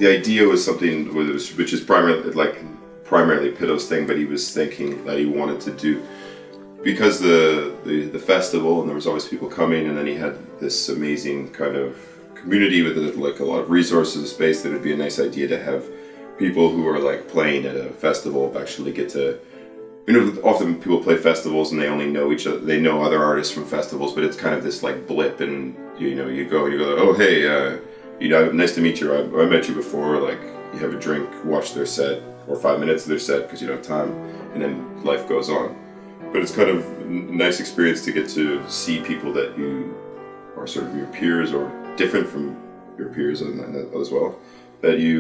the idea was something which is primarily Pitto's thing, but he was thinking that he wanted to do, because the festival, and there was always people coming, and then he had this amazing kind of community with like a lot of resources and space, that it would be a nice idea to have people who are like playing at a festival actually get to, you know, often people play festivals and they only know each other, they know other artists from festivals, but it's kind of this like blip, and you know, you go, oh hey, you know, nice to meet you, I met you before, like you have a drink, watch their set, or 5 minutes of their set because you don't have time, and then life goes on. But it's kind of a nice experience to get to see people that you are sort of your peers or different from your peers as well, that you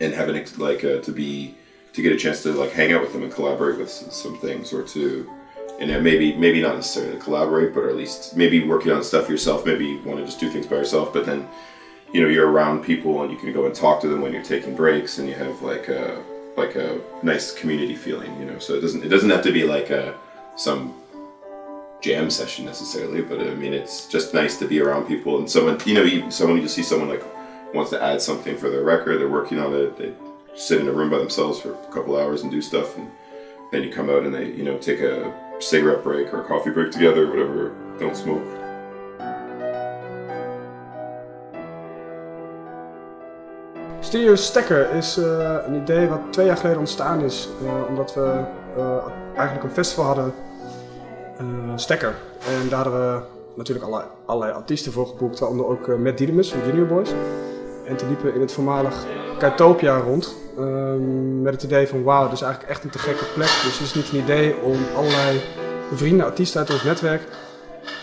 and having like to get a chance to like hang out with them and collaborate with some things, or to, and then maybe not necessarily to collaborate, but at least maybe working on stuff yourself. Maybe you want to just do things by yourself, but then, you know, you're around people and you can go and talk to them when you're taking breaks, and you have like a nice community feeling, you know. So it doesn't have to be like some jam session necessarily, but I mean, it's just nice to be around people, and someone, you know, you just see someone like wants to add something for their record, they're working on it, they sit in a room by themselves for a couple hours and do stuff, and then you come out and they, you know, take a cigarette break or a coffee break together, whatever, don't smoke. Studio Stekker is een idee wat 2 jaar geleden ontstaan is, omdat we eigenlijk een festival hadden, Stekker. En daar hadden we natuurlijk allerlei artiesten voor geboekt, waaronder ook Matt Diedemus van Junior Boys. En toen liepen we in het voormalig Kaitopia rond, met het idee van wauw, dit is eigenlijk echt een te gekke plek. Dus het is niet een idee om allerlei bevriende artiesten uit ons netwerk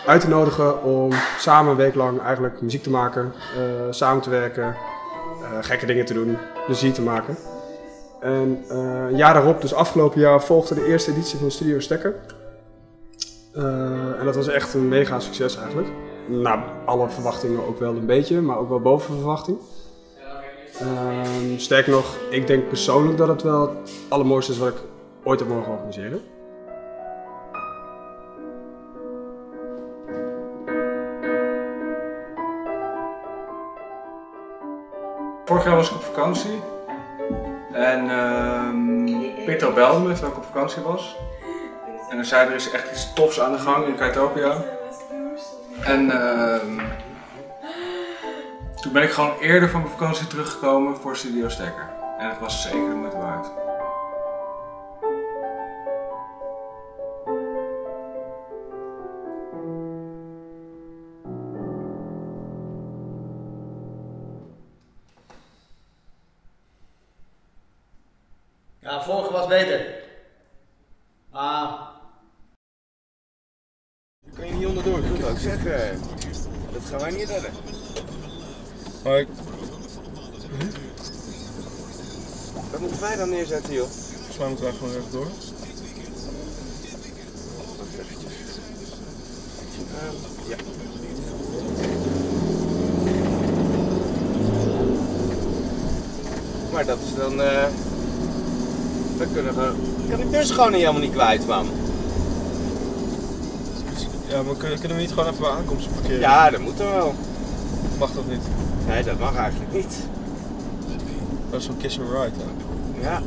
uit te nodigen om samen een week lang eigenlijk muziek te maken, samen te werken, gekke dingen te doen, plezier te maken. En een jaar daarop, dus afgelopen jaar, volgde de eerste editie van Studio Stekker. En dat was echt een mega succes eigenlijk. Nou, alle verwachtingen ook wel een beetje, maar ook wel boven verwachting. Sterker nog, ik denk persoonlijk dat het wel het allermooiste is wat ik ooit heb mogen organiseren. Vorig jaar was ik op vakantie en Pitto belde me terwijl ik op vakantie was. En hij zei, er is echt iets tofs aan de gang in Kaitopia. En toen ben ik gewoon eerder van mijn vakantie teruggekomen voor Studio Stekker. En het was zeker de moeite waard. Ja, vorige was beter. Je kan je niet onderdoor, dat wil ik zeggen. Dat gaan wij niet redden. Hoi. Wat moeten wij dan neerzetten, joh? Volgens mij moeten wij gewoon even door. Wacht eventjes. Ja. Maar dat is dan... kan ik dus gewoon helemaal niet kwijt, man. Ja, maar kunnen we niet gewoon even bij aankomst parkeren? Ja, dat moet er wel. Mag dat niet? Nee, dat mag eigenlijk niet. Dat is zo'n kiss and ride, hè? Ja.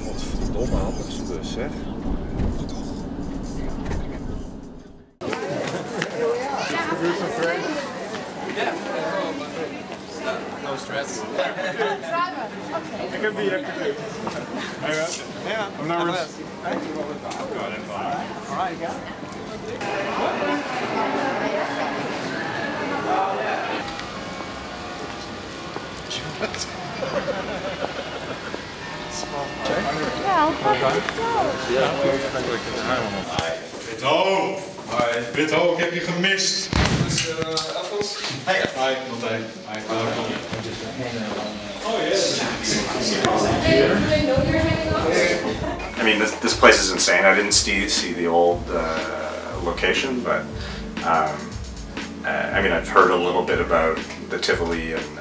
Godverdomme, handig zo'n bus, zeg. No stress. Ik heb hier even. Ja, I'm nervous. Alright, yeah. Pitto, ik heb je gemist. Dus Afels. Hi. Hi, Martijn. Hi. Oh yes. I mean, this place is insane. I didn't see the old location, but I mean, I've heard a little bit about the Tivoli and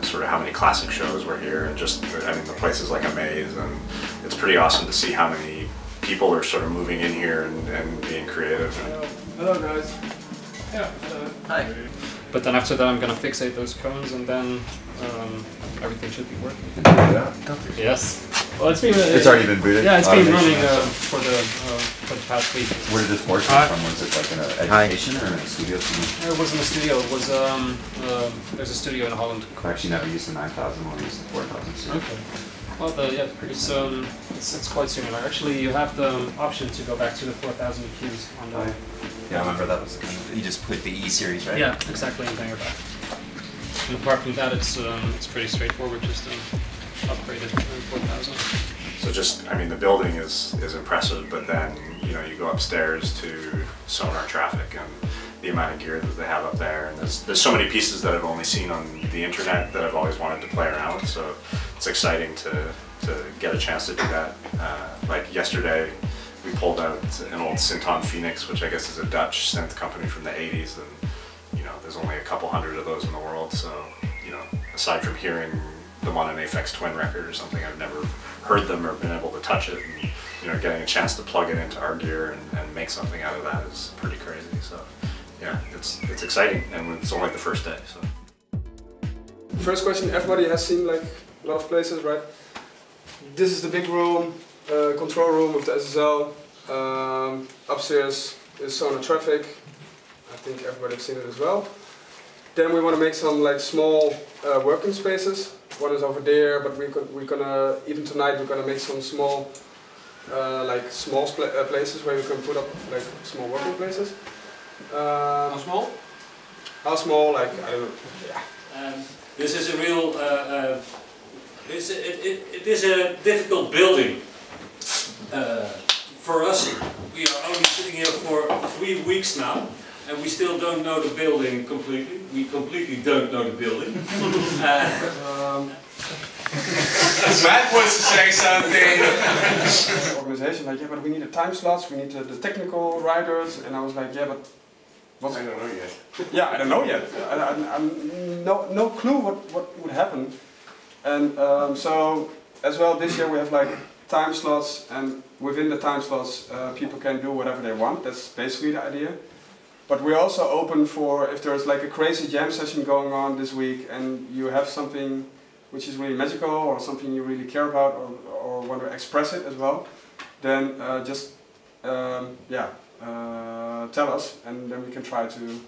sort of how many classic shows were here, and just, I mean, the place is like a maze, and it's pretty awesome to see how many people are sort of moving in here and being creative. Hello guys. Yeah. Hi. But then after that I'm gonna fixate those cones and then everything should be working. Yes. Well, it's been. It's already been booted. Yeah, it's been running for the past week. Where did this portion come from? Was it like in an education or in a studio? It wasn't a studio. It was there's a studio in Holland. I actually never used the 9000 one. I used the 4000. Okay. Well, it's quite similar. Actually, you have the option to go back to the 4000 EQs on the. Yeah, I remember that was the kind of, you just put the E series, right? Yeah, exactly, and then you're back. And apart from that, it's pretty straightforward. Just upgraded to 4000. So just, I mean, the building is impressive, but then, you know, you go upstairs to sonar traffic and the amount of gear that they have up there, and there's so many pieces that I've only seen on the internet that I've always wanted to play around with, so it's exciting to get a chance to do that. Like yesterday, we pulled out an old Synton Phoenix, which I guess is a Dutch synth company from the 80s, and you know, there's only a couple hundred of those in the world, so, you know, aside from hearing them on an Aphex Twin record or something, I've never heard them or been able to touch it, and you know, getting a chance to plug it into our gear and make something out of that is pretty crazy. So yeah, it's exciting, and it's only the first day. So First question, everybody has seen like a lot of places, right? This is the big room, control room with the SSL. Upstairs is sonar traffic. I think everybody has seen it as well. Then we want to make some like small working spaces. One is over there, but we're gonna, even tonight we're gonna make some small places where we can put up like small working places. How small? How small? Like, I don't know. Yeah. This is a real. It is a difficult building. For us, we are only sitting here for 3 weeks now, and we still don't know the building completely. We completely don't know the building. Matt wants to say something. The organization, like, yeah, but we need the time slots, we need the technical writers, and I was like, yeah, but what's... I don't know yet. Yeah, I don't know yet. I'm no clue what would happen. And so, as well, this year we have like time slots, and within the time slots, people can do whatever they want. That's basically the idea. But we're also open for, if there's like a crazy jam session going on this week, and you have something which is really magical, or something you really care about, or want to express it as well, then just tell us, and then we can try to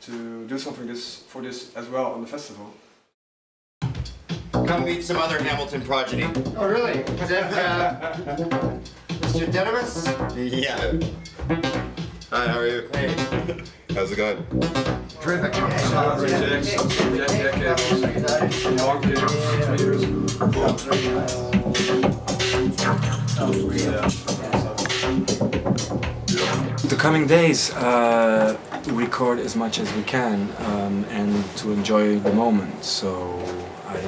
do something for this as well on the festival. Come meet some other Hamilton progeny. Oh, really? Is that Mr. Dedimus? Yeah. Hi, how are you? Hey. How's it going? Terrific. The coming days, record as much as we can and to enjoy the moment. So I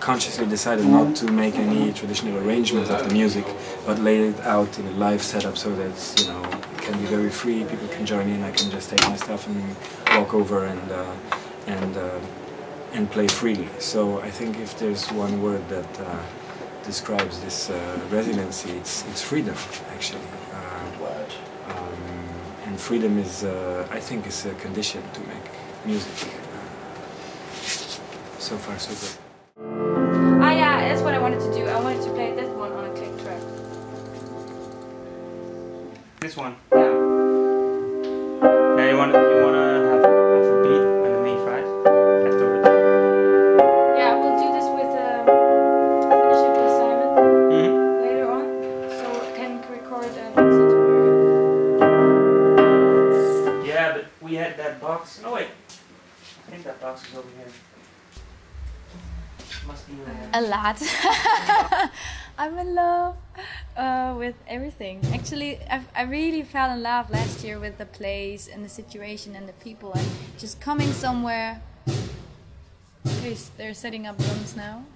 consciously decided not to make any traditional arrangements of the music, but lay it out in a live setup so that, you know, it can be very free. People can join in. I can just take my stuff and walk over and play freely. So I think if there's one word that describes this residency, it's freedom, actually. And freedom is, I think, is a condition to make music. So far, so good. Ah, yeah, that's what I wanted to do. I wanted to play this one on a click track. This one. Yeah. Yeah, you wanna have a beat underneath, right? Afterwards. Yeah, we'll do this with finishing the assignment later on, so I can record and listen to it. Yeah, but we had that box. No wait, I think that box is over here. Must be a lot. I'm in love with everything. Actually, I really fell in love last year with the place and the situation and the people, and just coming somewhere. Okay, they're setting up rooms now.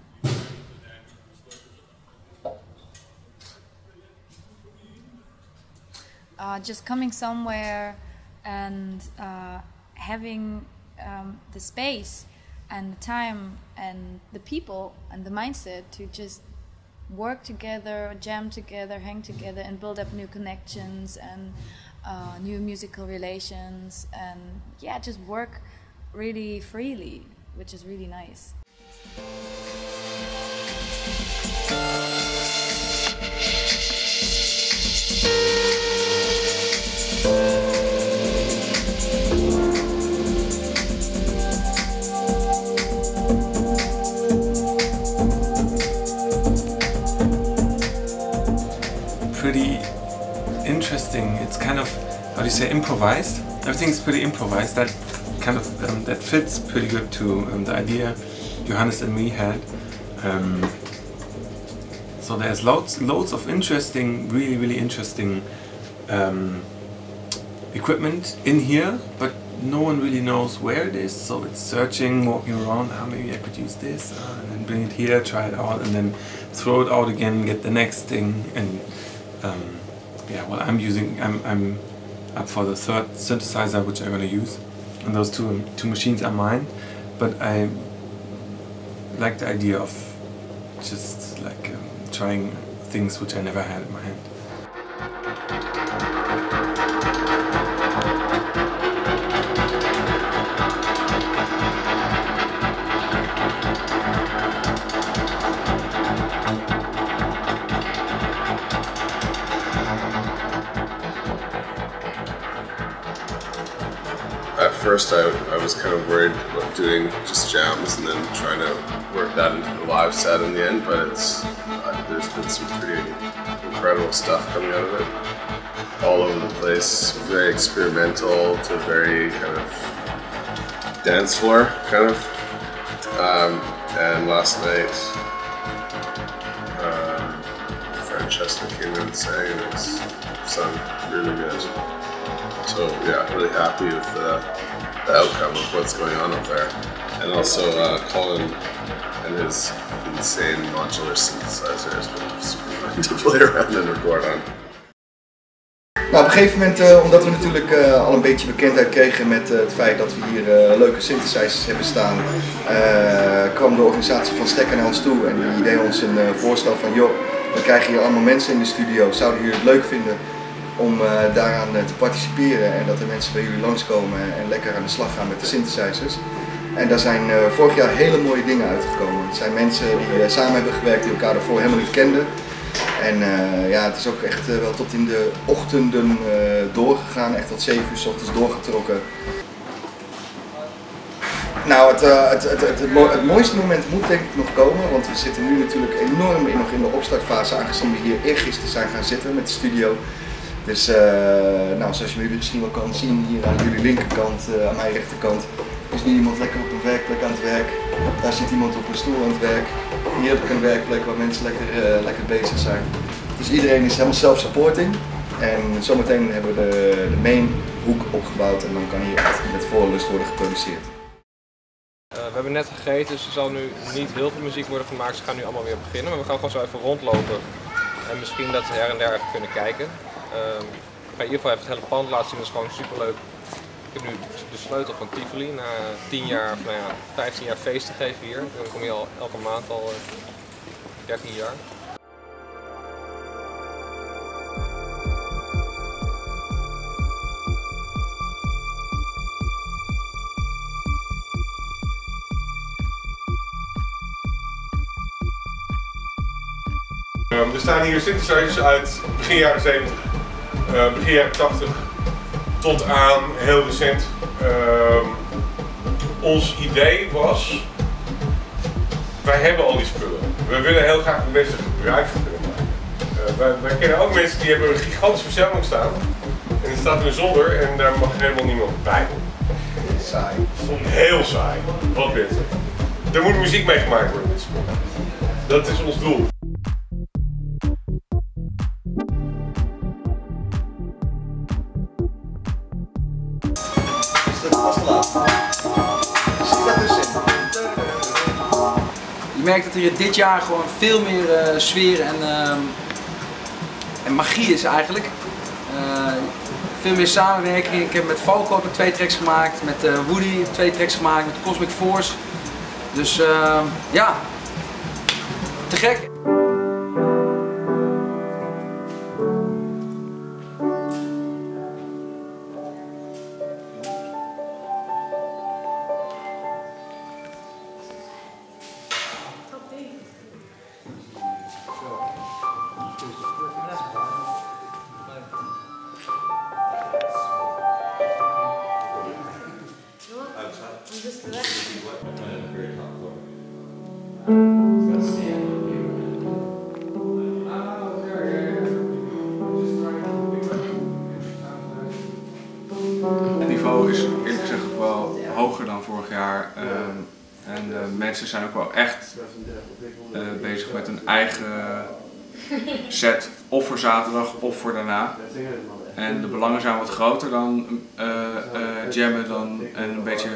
Just coming somewhere and having the space and the time and the people and the mindset to just work together, jam together, hang together, and build up new connections and new musical relations, and yeah, just work really freely, which is really nice. Pretty interesting. It's kind of, how do you say, improvised. Everything's pretty improvised. That kind of that fits pretty good to the idea Johannes and me had. So there's loads of interesting, really interesting equipment in here, but no one really knows where it is. So it's searching, walking around. Maybe I could use this, and then bring it here, try it out, and then throw it out again, get the next thing. And yeah, well, I'm up for the third synthesizer, which I'm gonna use, and those two machines are mine. But I like the idea of just like trying things which I never had in my hand. At first I was kind of worried about doing just jams and then trying to work that into the live set in the end, but there's been some pretty incredible stuff coming out of it. All over the place, very experimental to very kind of dance floor kind of. And last night Francesca came in and sang, and it sounded really good. So yeah, really happy with the outcome of what's going on up there. And also Colin and his insane modular synthesizer has been super fun to play around and record on. Nou, op een gegeven moment, omdat we natuurlijk al een beetje bekendheid kregen met het feit dat we hier leuke synthesizers hebben staan, kwam de organisatie van Stekker naar ons toe en die deed ons een voorstel van, joh, we krijgen hier allemaal mensen in de studio, zouden jullie het leuk vinden om daaraan te participeren en dat de mensen bij jullie langskomen en lekker aan de slag gaan met de synthesizers. En daar zijn vorig jaar hele mooie dingen uitgekomen. Het zijn mensen die samen hebben gewerkt die elkaar daarvoor helemaal niet kenden. En ja, het is ook echt wel tot in de ochtenden doorgegaan, echt tot 7 uur 's ochtends doorgetrokken. Nou, het mooiste moment moet denk ik nog komen, want we zitten nu natuurlijk enorm nog in de opstartfase, aangezien we hier eergisteren zijn gaan zitten met de studio. Dus nou, zoals jullie misschien wel kan zien, hier aan jullie linkerkant, aan mijn rechterkant, is nu iemand lekker op een werkplek aan het werk. Daar zit iemand op een stoel aan het werk. Hier heb ik een werkplek waar mensen lekker bezig zijn. Dus iedereen is helemaal self-supporting. En zometeen hebben we de main hoek opgebouwd en dan kan hier echt met volle lust worden geproduceerd. We hebben net gegeten, dus er zal nu niet heel veel muziek worden gemaakt. Ze gaan nu allemaal weer beginnen, maar we gaan gewoon zo even rondlopen. En misschien dat we her en der even kunnen kijken. Ik ga in ieder geval even het hele pand laten zien, dat is gewoon super leuk. Ik heb nu de sleutel van Tivoli na 10 jaar, of nou ja, 15 jaar feest te geven hier. Dan kom je al elke maand al 13 jaar. Er staan hier synthesizers uit begin jaren 70, begin jaren 80 tot aan heel recent. Ons idee was, wij hebben al die spullen. We willen heel graag de mensen gebruik van kunnen maken. Wij kennen ook mensen die hebben een gigantische verzamering staan. En die staat in een zolder en daar mag helemaal niemand bij. Saai. Heel saai. Wat beter. Er moet muziek mee gemaakt worden met spullen. Dat is ons doel. Je merkt dat er dit jaar gewoon veel meer sfeer en magie is eigenlijk. Veel meer samenwerking. Ik heb met Falco 2 tracks gemaakt, met Woody 2 tracks gemaakt, met Cosmic Force. Dus ja, te gek. zijn ook wel echt bezig met een eigen set, of voor zaterdag of voor daarna. En de belangen zijn wat groter dan jammen en een beetje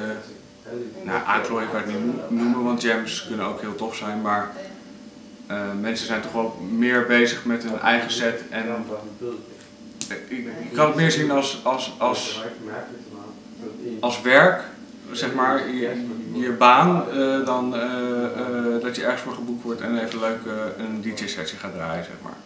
aanklooien kan ik niet noemen, want jams kunnen ook heel tof zijn, maar mensen zijn toch wel meer bezig met hun eigen set en je kan het meer zien als werk, zeg maar, je baan, dan dat je ergens voor geboekt wordt en even leuk een DJ-sessie gaat draaien, zeg maar.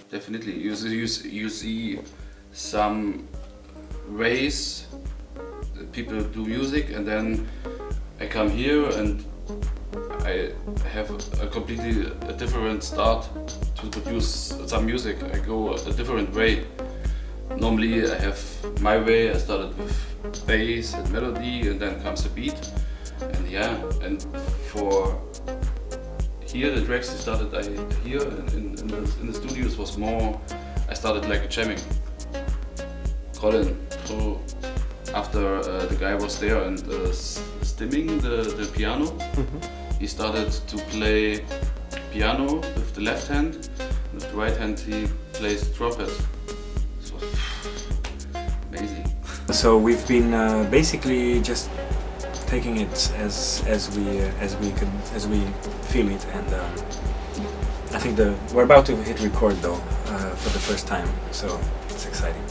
Definitely, you see some ways that people do music, and then I come here and I have a completely different start to produce some music. I go a different way. Normally I have my way. I started with bass and melody, and then comes a beat, and yeah, and for here the tracks started here in the studios was more. I started like a jamming. Colin, so after the guy was there and stimming the piano, he started to play piano with the left hand. With the right hand he plays trumpet. So amazing. So we've been basically just taking it as we feel it, and I think we're about to hit record though for the first time, so it's exciting.